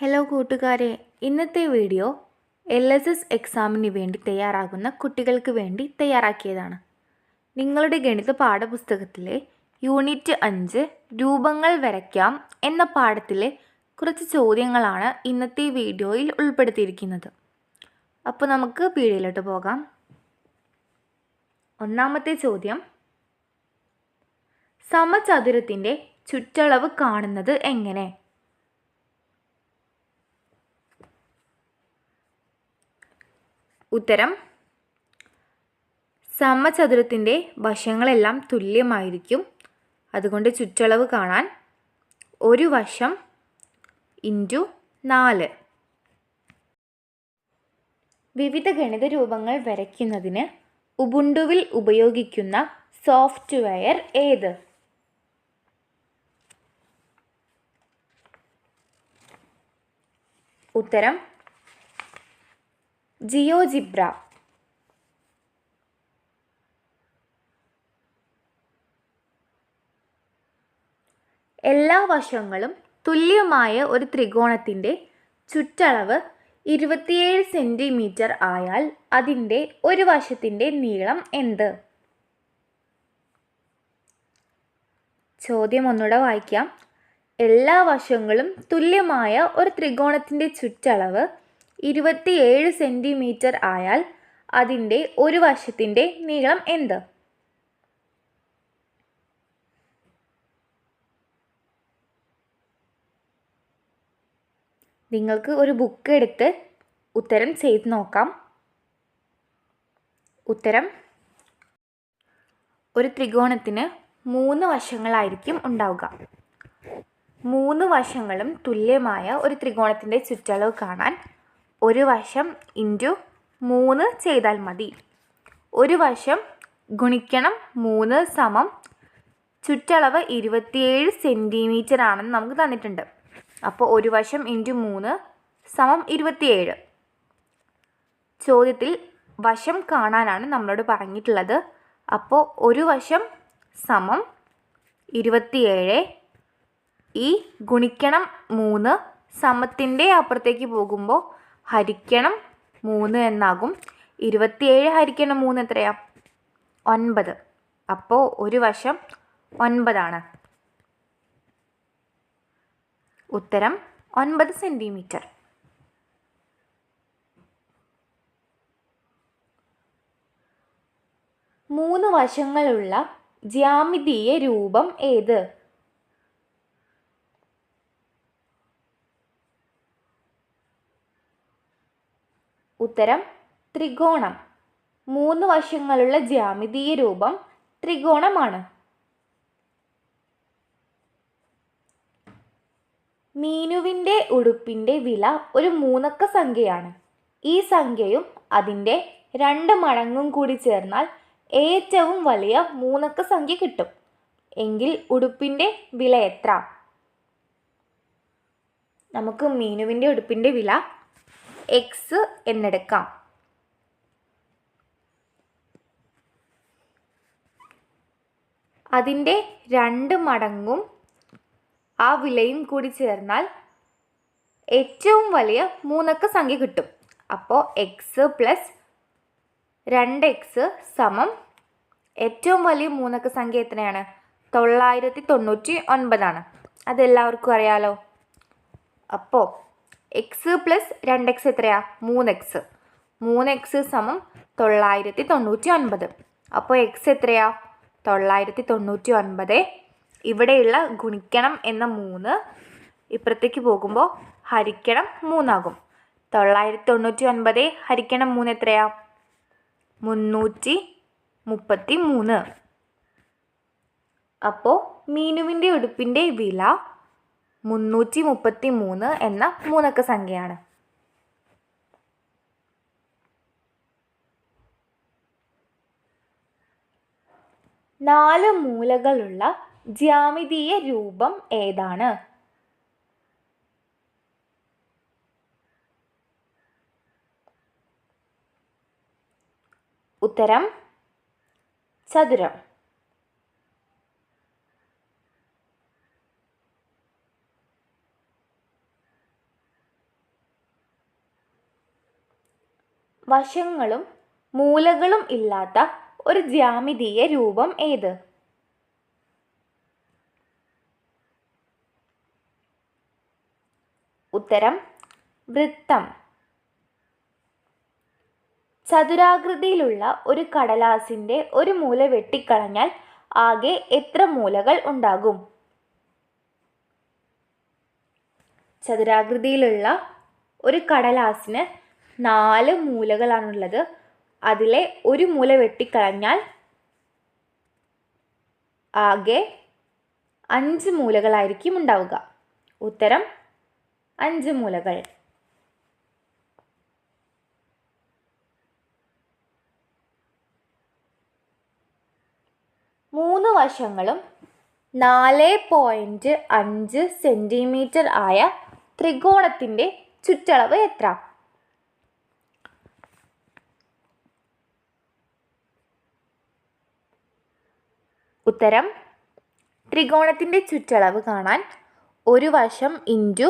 Hello കൂട്ടുകാരെ, ഇന്നത്തെ video LSS എക്സാമിന് വേണ്ടി തയ്യാറാകുന്ന കുട്ടികൾക്ക് വേണ്ടി തയ്യാറാക്കിയതാണ്. നിങ്ങളുടെ ഗണിത പാഠപുസ്തകത്തിലെ യൂണിറ്റ് 5 രൂപങ്ങൾ വരയ്ക്കാം എന്ന പാഠത്തിലെ കുറച്ച് ചോദ്യങ്ങളാണ് ഇന്നത്തെ വീഡിയോയിൽ ഉൾപ്പെടുത്തിയിരിക്കുന്നത്. അപ്പോൾ നമുക്ക് വീഡിയോയിലോട്ട് പോകാം. ഒന്നാമത്തെ ചോദ്യം, സമചതുരത്തിൻ്റെ ചുറ്റളവ് കാണുന്നത് എങ്ങനെ? ഉത്തരം, സമചതുരത്തിൻ്റെ വശങ്ങളെല്ലാം തുല്യമായിരിക്കും. അതുകൊണ്ട് ചുറ്റളവ് കാണാൻ ഒരു വശം ഇൻറ്റു 4. വിവിധ ഗണിത രൂപങ്ങൾ വരയ്ക്കുന്നതിന് ഉബുണ്ടുവിൽ ഉപയോഗിക്കുന്ന സോഫ്റ്റ്വെയർ ഏത്? ഉത്തരം, ജിയോജിബ്ര. എല്ലാ വശങ്ങളും തുല്യമായ ഒരു ത്രികോണത്തിൻ്റെ ചുറ്റളവ് 27 സെൻറ്റിമീറ്റർ ആയാൽ അതിൻ്റെ ഒരു വശത്തിൻ്റെ നീളം എന്ത്? ചോദ്യം ഒന്നുകൂടെ വായിക്കാം. എല്ലാ വശങ്ങളും തുല്യമായ ഒരു ത്രികോണത്തിൻ്റെ ചുറ്റളവ് 27 സെൻറ്റിമീറ്റർ ആയാൽ അതിൻ്റെ ഒരു വശത്തിൻ്റെ നീളം എന്ത്? നിങ്ങൾക്ക് ഒരു ബുക്ക് എടുത്ത് ഉത്തരം ചെയ്ത് നോക്കാം. ഉത്തരം, ഒരു ത്രികോണത്തിന് 3 വശങ്ങളായിരിക്കും ഉണ്ടാവുക. 3 വശങ്ങളും തുല്യമായ ഒരു ത്രികോണത്തിൻ്റെ ചുറ്റളവ് കാണാൻ ഒരു വശം ഇൻറ്റു 3 ചെയ്താൽ മതി. ഒരു വശം ഗുണിക്കണം 3 സമം ചുറ്റളവ് 27 സെൻറ്റിമീറ്റർ ആണെന്ന് നമുക്ക് തന്നിട്ടുണ്ട്. അപ്പോൾ ഒരു വശം ഇൻറ്റു 3 സമം 27. ചോദ്യത്തിൽ വശം കാണാനാണ് നമ്മളോട് പറഞ്ഞിട്ടുള്ളത്. അപ്പോൾ ഒരു വശം സമം 27. ഈ ഗുണിക്കണം 3 സമത്തിൻ്റെ അപ്പുറത്തേക്ക് പോകുമ്പോൾ ഹരിക്കണം 3 എന്നാകും. 27 ഹരിക്കണം 3 എത്രയാ? 9. അപ്പോൾ ഒരു വശം 9 ആണ്. ഉത്തരം 9 സെൻറ്റിമീറ്റർ. മൂന്ന് വശങ്ങളുള്ള ജ്യാമിതീയ രൂപം ഏത്? ഉത്തരം, ത്രികോണം. 3 വശങ്ങളുള്ള ജ്യാമിതീയ രൂപം ത്രികോണമാണ്. മീനുവിൻ്റെ ഉടുപ്പിൻ്റെ വില ഒരു 3 അക്ക സംഖ്യയാണ്. ഈ സംഖ്യയും അതിൻ്റെ 2 മടങ്ങും കൂടി ചേർന്നാൽ ഏറ്റവും വലിയ 3 അക്ക സംഖ്യ കിട്ടും. എങ്കിൽ ഉടുപ്പിൻ്റെ വില എത്ര? നമുക്ക് മീനുവിൻ്റെ ഉടുപ്പിൻ്റെ വില x എന്നെടുക്കാം. അതിൻ്റെ 2 മടങ്ങും ആ വിലയും കൂടി ചേർന്നാൽ ഏറ്റവും വലിയ 3 അക്ക സംഖ്യ കിട്ടും. അപ്പോൾ x പ്ലസ് 2x സമം ഏറ്റവും വലിയ 3 അക്ക സംഖ്യ എത്രയാണ്? 999 ആണ്. അതെല്ലാവർക്കും അറിയാലോ. അപ്പോൾ x പ്ലസ് 2x എത്രയാ? 3x. 3x സമം 999. അപ്പോൾ x എത്രയാ? 999. ഇവിടെയുള്ള ഗുണിക്കണം എന്ന 3 ഇപ്പുറത്തേക്ക് പോകുമ്പോൾ ഹരിക്കണം 3 ആകും. 999 ഹരിക്കണം 3 എത്രയാ? 333. അപ്പോൾ മീനുവിൻ്റെ ഉടുപ്പിൻ്റെ വില 333 എന്ന 3 അക്ക സംഖ്യയാണ്. നാല് മൂലകളുള്ള ജ്യാമിതീയ രൂപം ഏതാണ്? ഉത്തരം, ചതുരം. വശങ്ങളും മൂലകളും ഇല്ലാത്ത ഒരു ജ്യാമിതീയ രൂപം ഏത്? ഉത്തരം വൃത്തം. ചതുരാകൃതിയിലുള്ള ഒരു കടലാസിൻ്റെ ഒരു മൂല വെട്ടിക്കളഞ്ഞാൽ ആകെ എത്ര മൂലകൾ ഉണ്ടാകും? ചതുരാകൃതിയിലുള്ള ഒരു കടലാസിന് 4 മൂലകളാണുള്ളത്. അതിലെ ഒരു മൂല വെട്ടിക്കളഞ്ഞാൽ ആകെ 5 മൂലകളായിരിക്കും ഉണ്ടാവുക. ഉത്തരം 5 മൂലകൾ. മൂന്ന് വശങ്ങളും 4.5 സെൻറ്റിമീറ്റർ ആയ ത്രികോണത്തിൻ്റെ ചുറ്റളവ് എത്ര? ഉത്തരം ത്രികോണത്തിൻ്റെ ചുറ്റളവ് കാണാൻ ഒരു വശം ഇൻറ്റു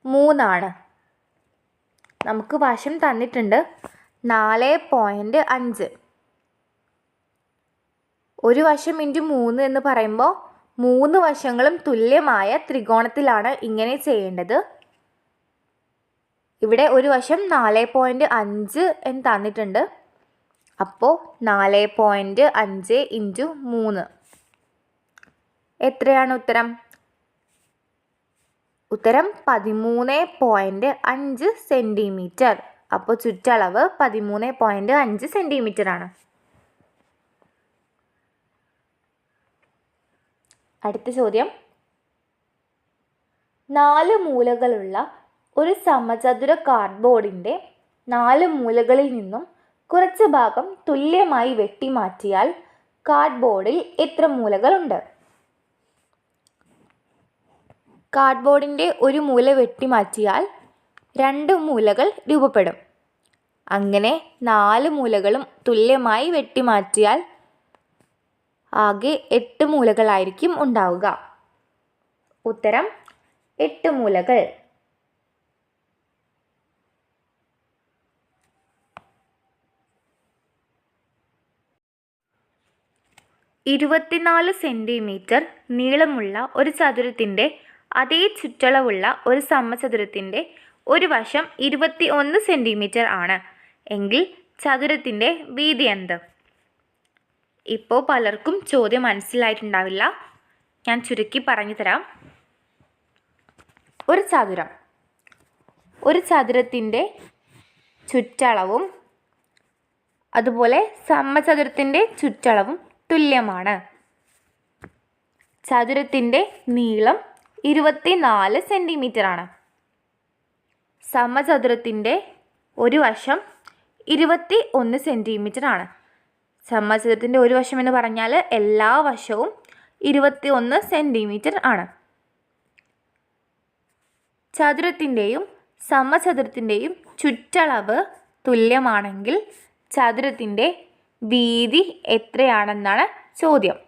3 നമുക്ക് വശം തന്നിട്ടുണ്ട് 4.5. ഒരു വശം ഇൻറ്റു 3 എന്ന് പറയുമ്പോൾ 3 വശങ്ങളും തുല്യമായ ത്രികോണത്തിലാണ് ഇങ്ങനെ ചെയ്യേണ്ടത്. ഇവിടെ ഒരു വശം 4.5 എന്ന് തന്നിട്ടുണ്ട്. അപ്പോൾ 4.5 ഇൻറ്റു 3 എത്രയാണ് ഉത്തരം? ഉത്തരം 13.5 സെൻറ്റിമീറ്റർ. അപ്പോൾ ചുറ്റളവ് 13.5 സെൻറ്റിമീറ്റർ ആണ്. അടുത്ത ചോദ്യം. 4 മൂലകളുള്ള ഒരു സമചതുര കാർഡ്ബോർഡിൻ്റെ 4 മൂലകളിൽ നിന്നും കുറച്ച് ഭാഗം തുല്യമായി വെട്ടിമാറ്റിയാൽ കാർഡ്ബോർഡിൽ എത്ര മൂലകളുണ്ട്? കാർഡ്ബോർഡിൻ്റെ ഒരു മൂല വെട്ടിമാറ്റിയാൽ 2 മൂലകൾ രൂപപ്പെടും. അങ്ങനെ 4 മൂലകളും തുല്യമായി വെട്ടിമാറ്റിയാൽ ആകെ 8 മൂലകളായിരിക്കും ഉണ്ടാവുക. ഉത്തരം 8 മൂലകൾ. (24 സെൻറ്റിമീറ്റർ നീളമുള്ള ഒരു ചതുരത്തിൻ്റെ അതേ ചുറ്റളവുള്ള ഒരു സമചതുരത്തിൻ്റെ ഒരു വശം 21 സെൻറ്റിമീറ്റർ ആണ് എങ്കിൽ ചതുരത്തിൻ്റെ വീതി എന്ത്? ഇപ്പോൾ പലർക്കും ചോദ്യം മനസ്സിലായിട്ടുണ്ടാവില്ല. ഞാൻ ചുരുക്കി പറഞ്ഞു തരാം. ഒരു ചതുരത്തിൻ്റെ ചുറ്റളവും അതുപോലെ സമചതുരത്തിൻ്റെ ചുറ്റളവും തുല്യമാണ്. ചതുരത്തിൻ്റെ നീളം 24 സെൻറ്റിമീറ്റർ ആണ്. സമചതുരത്തിൻ്റെ ഒരു വശം 21 സെൻറ്റിമീറ്റർ ആണ്. സമചതുരത്തിൻ്റെ ഒരു വശം എന്ന് പറഞ്ഞാൽ എല്ലാ വശവും 21 സെൻറ്റിമീറ്റർ ആണ്. ചതുരത്തിൻ്റെയും സമചതുരത്തിൻ്റെയും ചുറ്റളവ് തുല്യമാണെങ്കിൽ ചതുരത്തിൻ്റെ വീതി എത്രയാണെന്നാണ് ചോദ്യം.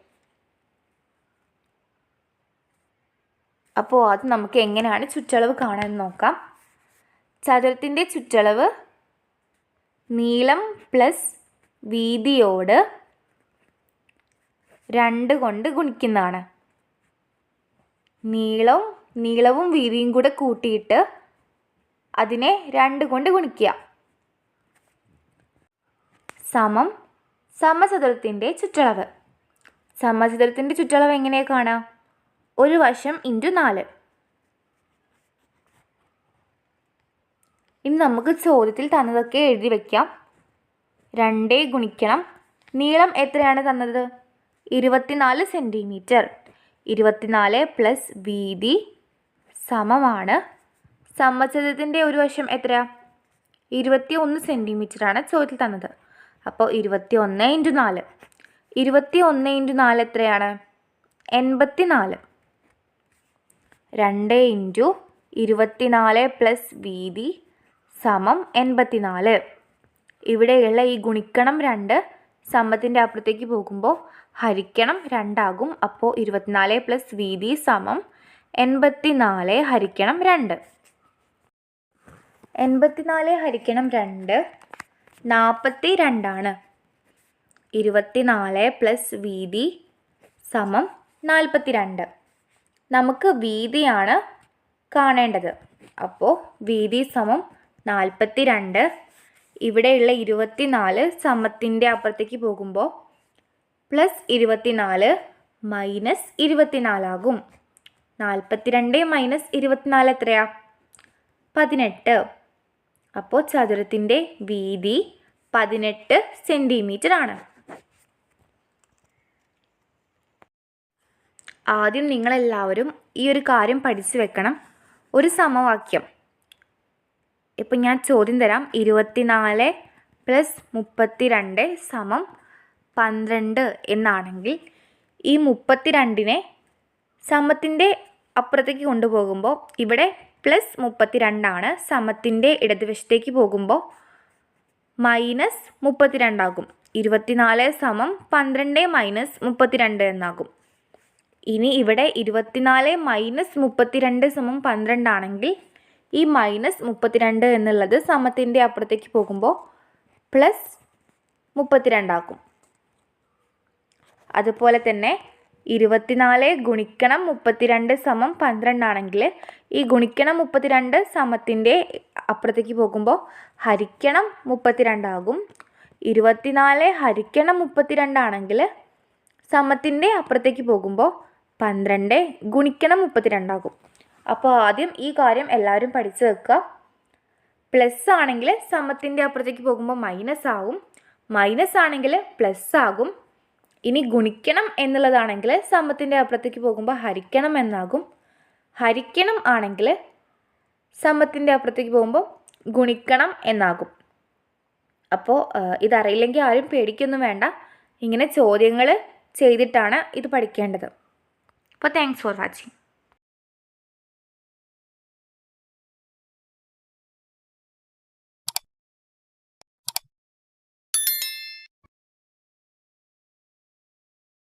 അപ്പോൾ അത് നമുക്ക് എങ്ങനെയാണ് ചുറ്റളവ് കാണാൻ നോക്കാം. ചതുരത്തിൻ്റെ ചുറ്റളവ് നീളം പ്ലസ് വീതിയോട് 2 കൊണ്ട് ഗുണിക്കുന്നതാണ്. നീളവും വീതിയും കൂടെ കൂട്ടിയിട്ട് അതിനെ 2 കൊണ്ട് ഗുണിക്കുക. സമം സമചതുരത്തിൻ്റെ ചുറ്റളവ്. സമചതുരത്തിൻ്റെ ചുറ്റളവ് എങ്ങനെയാണ് കാണാം? ഒരു വശം ഇൻറ്റു 4. ഇനി നമുക്ക് ചോദ്യത്തിൽ തന്നതൊക്കെ എഴുതി വയ്ക്കാം. 2 ഗുണിക്കണം നീളം എത്രയാണ് തന്നത്? 24 സെൻറ്റിമീറ്റർ. 24 പ്ലസ് വീതി സമമാണ് സമചതുരത്തിൻ്റെ ഒരു വശം എത്രയാണ്? 21 സെൻറ്റിമീറ്റർ ആണ് ചോദ്യത്തിൽ തന്നത്. അപ്പോൾ 21 ഇൻറ്റു 4. 21 ഇൻറ്റു 4 എത്രയാണ്? 84. 2 ഇൻറ്റു 24 പ്ലസ് വീതി സമം 84. ഇവിടെയുള്ള ഈ ഗുണിക്കണം 2 സമത്തിൻ്റെ അപ്പുറത്തേക്ക് പോകുമ്പോൾ ഹരിക്കണം 2 ആകും. അപ്പോൾ 24 പ്ലസ് വീതി സമം 84 ഹരിക്കണം 2. 84 ഹരിക്കണം 2 42 24 പ്ലസ് വീതി സമം 42. നമുക്ക് വീതിയാണ് കാണേണ്ടത്. അപ്പോൾ വീതി സമം 42. ഇവിടെയുള്ള 24 സമത്തിൻ്റെ അപ്പുറത്തേക്ക് പോകുമ്പോൾ പ്ലസ് 24 മൈനസ് 24 ആകും. 42 മൈനസ് 24 എത്രയാ? 18. അപ്പോൾ ചതുരത്തിൻ്റെ വീതി 18 സെൻറ്റിമീറ്റർ ആണ്. ആദ്യം നിങ്ങളെല്ലാവരും ഈ ഒരു കാര്യം പഠിച്ചു വെക്കണം. ഒരു സമവാക്യം, ഇപ്പം ഞാൻ ചോദ്യം തരാം. 24 പ്ലസ് 32 സമം 12 എന്നാണെങ്കിൽ ഈ 32നെ സമത്തിൻ്റെ അപ്പുറത്തേക്ക് കൊണ്ടുപോകുമ്പോൾ ഇവിടെ പ്ലസ് 32 ആണ്. സമത്തിൻ്റെ ഇടതുവശത്തേക്ക് പോകുമ്പോൾ മൈനസ് 32 ആകും. 24 സമം 12 മൈനസ് 32 എന്നാകും. ഇനി ഇവിടെ 24 മൈനസ് 32 സമം 12 ആണെങ്കിൽ ഈ മൈനസ് 32 എന്നുള്ളത് സമത്തിൻ്റെ അപ്പുറത്തേക്ക് പോകുമ്പോൾ പ്ലസ് 32 ആകും. അതുപോലെ തന്നെ 24 ഗുണിക്കണം 32 സമം 12 ആണെങ്കിൽ ഈ ഗുണിക്കണം 32 സമത്തിൻ്റെ അപ്പുറത്തേക്ക് പോകുമ്പോൾ ഹരിക്കണം 32 ആകും. 24 ഹരിക്കണം 32 ആണെങ്കിൽ സമത്തിൻ്റെ അപ്പുറത്തേക്ക് പോകുമ്പോൾ 12 ഗുണിക്കണം 32 ആകും. അപ്പോൾ ആദ്യം ഈ കാര്യം എല്ലാവരും പഠിച്ചു വെക്കുക. പ്ലസ് ആണെങ്കിൽ സമത്തിൻ്റെ അപ്പുറത്തേക്ക് പോകുമ്പോൾ മൈനസ് ആകും, മൈനസ് ആണെങ്കിൽ പ്ലസ് ആകും. ഇനി ഗുണിക്കണം എന്നുള്ളതാണെങ്കിൽ സമത്തിൻ്റെ അപ്പുറത്തേക്ക് പോകുമ്പോൾ ഹരിക്കണം എന്നാകും. ഹരിക്കണം ആണെങ്കിൽ സമത്തിൻ്റെ അപ്പുറത്തേക്ക് പോകുമ്പോൾ ഗുണിക്കണം എന്നാകും. അപ്പോൾ ഇതറിയില്ലെങ്കിൽ ആരും പേടിക്കൊന്നും വേണ്ട. ഇങ്ങനെ ചോദ്യങ്ങൾ ചെയ്തിട്ടാണ് ഇത് പഠിക്കേണ്ടത്. അപ്പോൾ താങ്ക്സ് ഫോർ വാച്ചിങ്.